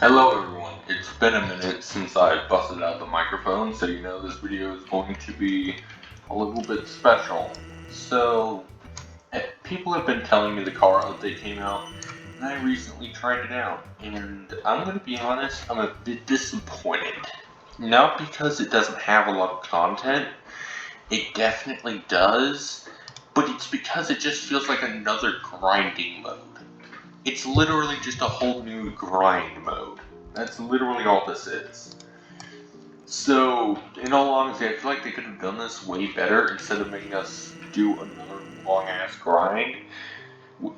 Hello everyone, it's been a minute since I busted out the microphone, so you know this video is going to be a little bit special. So, people have been telling me the car update came out, and I recently tried it out, and I'm going to be honest, I'm a bit disappointed. Not because it doesn't have a lot of content, it definitely does, but it's because it just feels like another grinding mode. It's literally just a whole new grind mode. That's literally all this is. So, in all honesty, I feel like they could have done this way better instead of making us do another long ass grind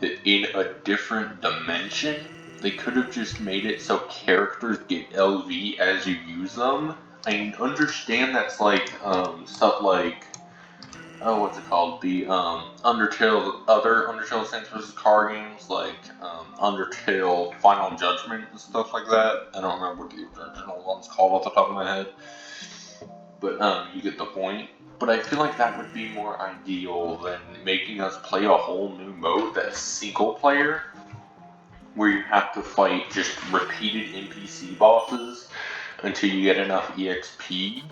in a different dimension. They could have just made it so characters get LV as you use them. I mean, understand that's like stuff like what's it called? The other Undertale Saints vs. Car games, like Undertale Final Judgment and stuff like that. I don't remember what the original one's called off the top of my head, but you get the point. But I feel like that would be more ideal than making us play a whole new mode that's single player, where you have to fight just repeated NPC bosses until you get enough EXP.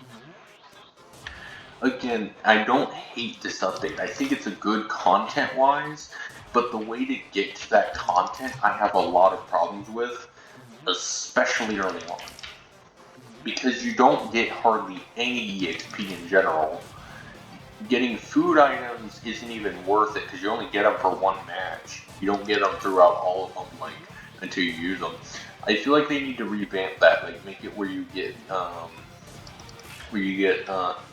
Again, I don't hate this update. I think it's a good content-wise, but the way to get to that content I have a lot of problems with, especially early on. Because you don't get hardly any EXP in general. Getting food items isn't even worth it because you only get them for one match. You don't get them throughout all of them, like, until you use them. I feel like they need to revamp that, like, make it where you get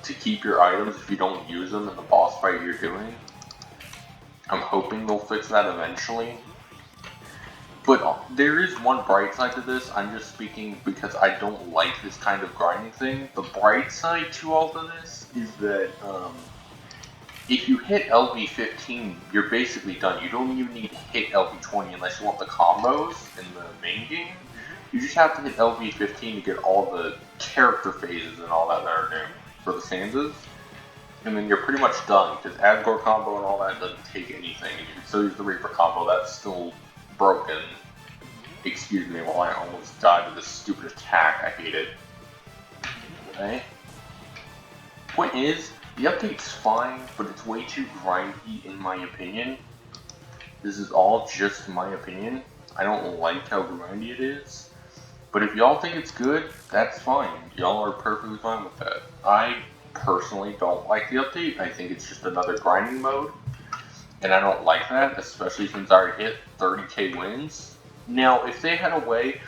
to keep your items if you don't use them in the boss fight you're doing. I'm hoping they'll fix that eventually. But there is one bright side to this. I'm just speaking because I don't like this kind of grinding thing. The bright side to all of this is that if you hit LV15, you're basically done. You don't even need to hit LV20 unless you want the combos in the main game. You just have to hit LV15 to get all the character phases and all that are new for the stanzas. And then you're pretty much done, because Asgore combo and all that doesn't take anything. You can still use the Reaper combo, that's still broken. Excuse me while I almost died to this stupid attack, I hate it. Okay. Point is, the update's fine, but it's way too grindy in my opinion. This is all just my opinion. I don't like how grindy it is. But if y'all think it's good, that's fine. Y'all are perfectly fine with that. I personally don't like the update. I think it's just another grinding mode. And I don't like that, especially since I already hit 30k wins. Now, if they had a way,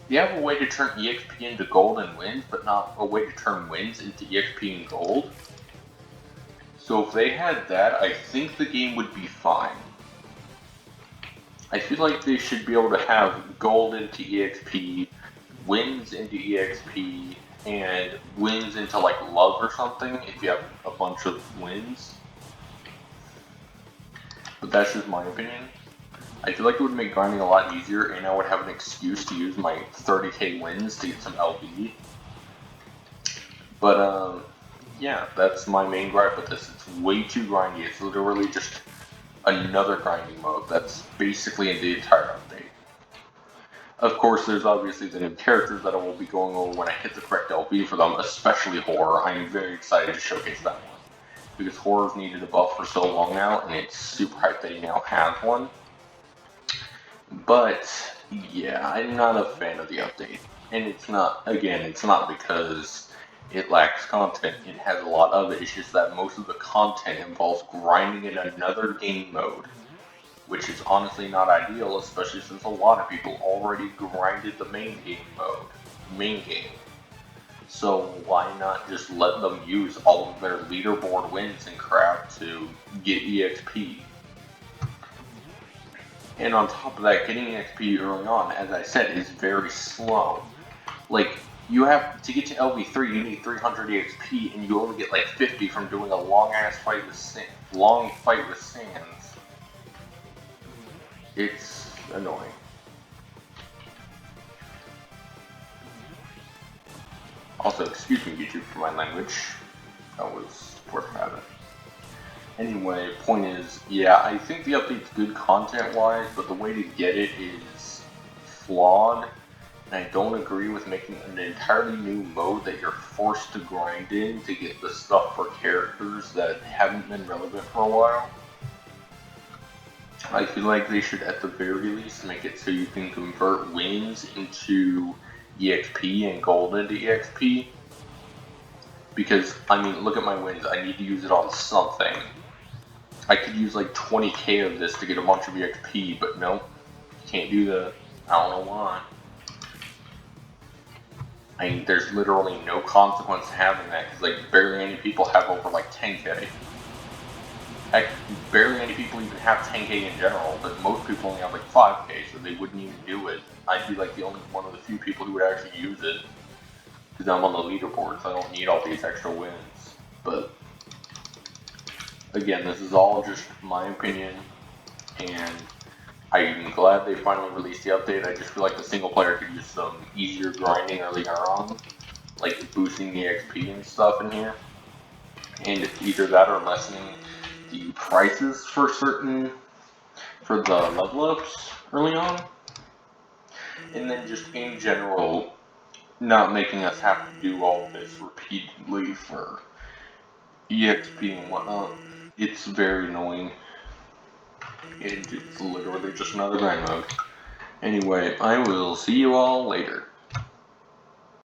they have a way to turn EXP into gold and wins, but not a way to turn wins into EXP and gold. So if they had that, I think the game would be fine. I feel like they should be able to have gold into EXP, wins into EXP, and wins into like love or something if you have a bunch of wins. But that's just my opinion. I feel like it would make grinding a lot easier, and I would have an excuse to use my 30k wins to get some LV. But yeah, that's my main gripe with this. It's way too grindy. It's literally just another grinding mode that's basically in the entire update. Of course, there's obviously the new characters that I will be going over when I hit the correct LV for them, especially Horror. I'm very excited to showcase that one. Because Horror's needed a buff for so long now, and it's super hyped that he now has one. But, yeah, I'm not a fan of the update. And it's not, again, it's not because it lacks content. It has a lot of it. It's just that most of the content involves grinding in another game mode, which is honestly not ideal, especially since a lot of people already grinded the main game. So why not just let them use all of their leaderboard wins and crap to get EXP? And on top of that, getting EXP early on, as I said, is very slow. Like, you have to get to LV3, you need 300 EXP, and you only get like 50 from doing a long fight with Sans. It's annoying. Also, excuse me, YouTube, for my language. That was worth having. Anyway, point is, yeah, I think the update's good content-wise, but the way to get it is flawed. And I don't agree with making an entirely new mode that you're forced to grind in to get the stuff for characters that haven't been relevant for a while. I feel like they should, at the very least, make it so you can convert wins into EXP and gold into EXP. Because, I mean, look at my wins. I need to use it on something. I could use like 20k of this to get a bunch of EXP, but nope. Can't do that. I don't know why. I mean, there's literally no consequence to having that, because like barely any people have over like 10k. Heck, barely any people even have 10k in general, but most people only have like 5k, so they wouldn't even do it. I'd be like the only one of the few people who would actually use it, because I'm on the leaderboard, so I don't need all these extra wins. But again, this is all just my opinion, and I'm glad they finally released the update. I just feel like the single player could use some easier grinding earlier on, like boosting the XP and stuff in here. And either that or lessening the prices for the level ups early on. And then just in general, not making us have to do all this repeatedly for EXP and whatnot. It's very annoying. And it's literally just another grind mode. Anyway, I will see you all later.